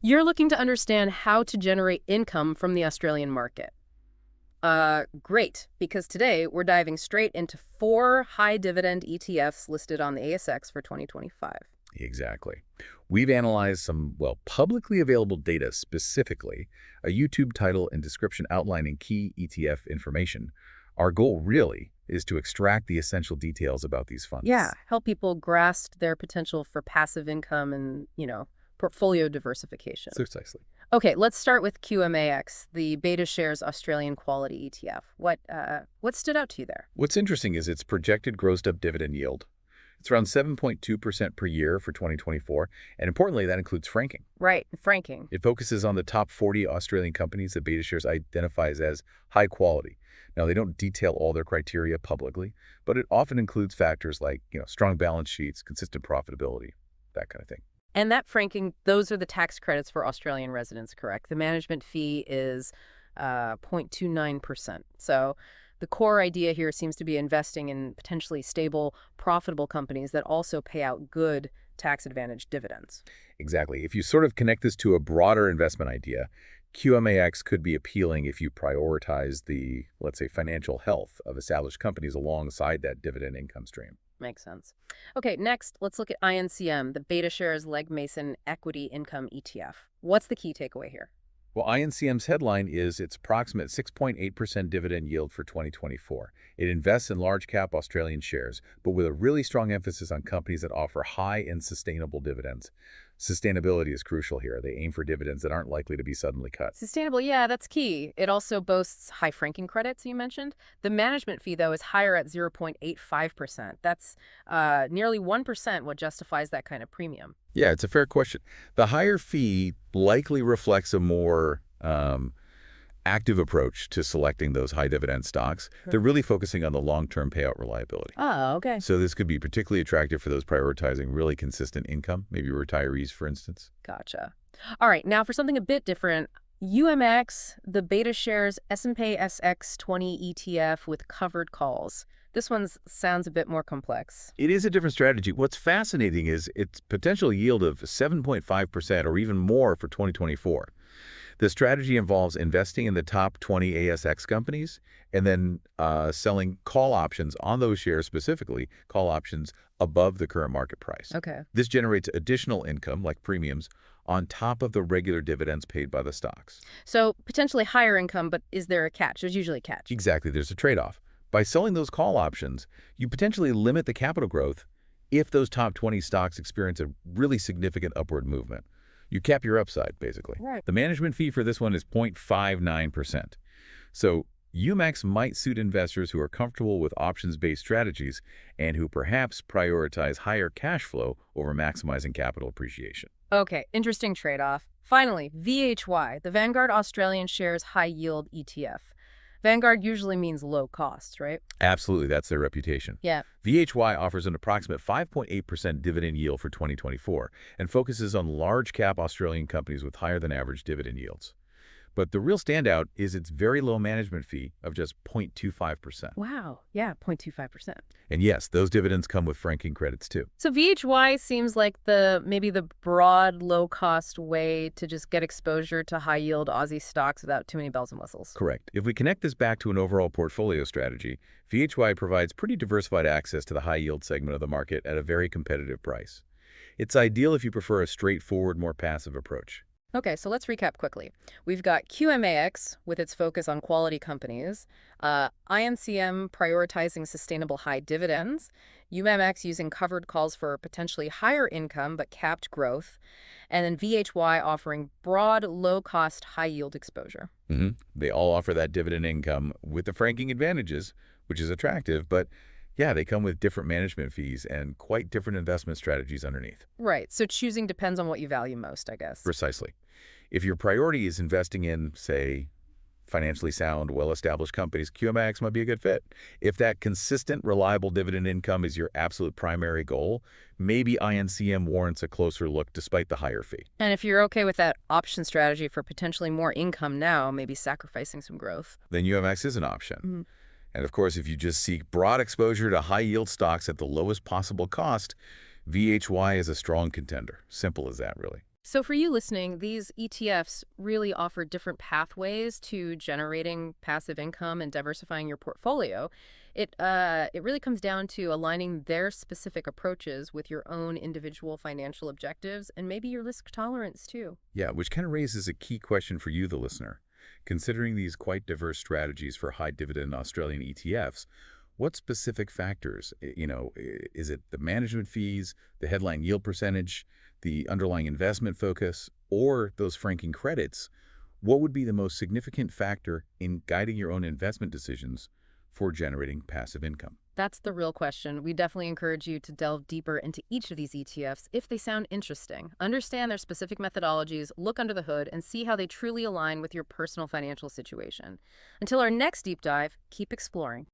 You're looking to understand how to generate income from the Australian market. Great, because today we're diving straight into 4 high dividend ETFs listed on the ASX for 2025. Exactly. We've analyzed some, well, publicly available data, specifically a YouTube title and description outlining key ETF information. Our goal really is to extract the essential details about these Yeah, funds. help people grasp their potential for passive income and, portfolio diversification. Precisely. Okay, let's start with QMAX, the Beta Shares Australian Quality ETF. What stood out to you there? What's interesting is its projected grossed up dividend yield. It's around 7.2% per year for 2024, and importantly, that includes franking. Right, franking. It focuses on the top 40 Australian companies that BetaShares identifies as high quality. Now, they don't detail all their criteria publicly, but it often includes factors like, strong balance sheets, consistent profitability, that kind of thing. And that franking, those are the tax credits for Australian residents, correct? The management fee is 0.29%. So the core idea here seems to be investing in potentially stable, profitable companies that also pay out good tax-advantaged dividends. Exactly. If you sort of connect this to a broader investment idea, QMAX could be appealing if you prioritize the, let's say, financial health of established companies alongside that dividend income stream. Makes sense. Okay, next, let's look at INCM, the Beta Shares Legg Mason Equity Income ETF. What's the key takeaway here? Well, INCM's headline is its approximate 6.8% dividend yield for 2024. It invests in large-cap Australian shares, but with a really strong emphasis on companies that offer high and sustainable dividends. Sustainability is crucial here. They aim for dividends that aren't likely to be suddenly cut. Sustainable, yeah, that's key. It also boasts high franking credits, you mentioned. The management fee, though, is higher at 0.85%. That's nearly 1% what justifies that kind of premium. Yeah, it's a fair question. The higher fee likely reflects a more active approach to selecting those high dividend stocks. They're really focusing on the long-term payout reliability. Oh, okay. So this could be particularly attractive for those prioritizing really consistent income, maybe retirees, for instance. Gotcha. All right, now for something a bit different, UMAX, the Beta Shares S&P SX 20 ETF with covered calls. This one sounds a bit more complex. It is a different strategy. What's fascinating is its potential yield of 7.5% or even more for 2024. The strategy involves investing in the top 20 ASX companies and then selling call options on those shares, specifically call options above the current market price. Okay. This generates additional income, like premiums, on top of the regular dividends paid by the stocks. So potentially higher income, but is there a catch? There's usually a catch. Exactly, there's a trade-off. By selling those call options, you potentially limit the capital growth if those top 20 stocks experience a really significant upward movement. You cap your upside, basically. Right. The management fee for this one is 0.59%. So UMAX might suit investors who are comfortable with options-based strategies and who perhaps prioritize higher cash flow over maximizing capital appreciation. Okay, interesting trade-off. Finally, VHY, the Vanguard Australian Shares High Yield ETF. Vanguard usually means low costs, right? Absolutely, that's their reputation. Yeah. VHY offers an approximate 5.8% dividend yield for 2024 and focuses on large-cap Australian companies with higher-than-average dividend yields. But the real standout is its very low management fee of just 0.25%. Wow. Yeah, 0.25%. And yes, those dividends come with franking credits too. So VHY seems like maybe the broad, low-cost way to just get exposure to high-yield Aussie stocks without too many bells and whistles. Correct. If we connect this back to an overall portfolio strategy, VHY provides pretty diversified access to the high-yield segment of the market at a very competitive price. It's ideal if you prefer a straightforward, more passive approach. Okay, so let's recap quickly. We've got QMAX with its focus on quality companies, INCM prioritizing sustainable high dividends, UMAX using covered calls for potentially higher income but capped growth, and then VHY offering broad, low-cost, high-yield exposure. They all offer that dividend income with the franking advantages, which is attractive, but yeah, they come with different management fees and quite different investment strategies underneath. Right, so choosing depends on what you value most, I guess. Precisely. If your priority is investing in, say, financially sound, well-established companies, QMAX might be a good fit. If that consistent, reliable dividend income is your absolute primary goal, maybe INCM warrants a closer look despite the higher fee. And if you're okay with that option strategy for potentially more income now, maybe sacrificing some growth, then UMAX is an option. And of course, if you just seek broad exposure to high-yield stocks at the lowest possible cost, VHY is a strong contender. Simple as that, really. So for you listening, these ETFs really offer different pathways to generating passive income and diversifying your portfolio. It really comes down to aligning their specific approaches with your own individual financial objectives and maybe your risk tolerance too. Yeah, which kind of raises a key question for you, the listener. Considering these quite diverse strategies for high dividend Australian ETFs, what specific factors, is it the management fees, the headline yield percentage, the underlying investment focus, or those franking credits? What would be the most significant factor in guiding your own investment decisions for generating passive income? That's the real question. We definitely encourage you to delve deeper into each of these ETFs if they sound interesting. Understand their specific methodologies, look under the hood, and see how they truly align with your personal financial situation. Until our next deep dive, keep exploring.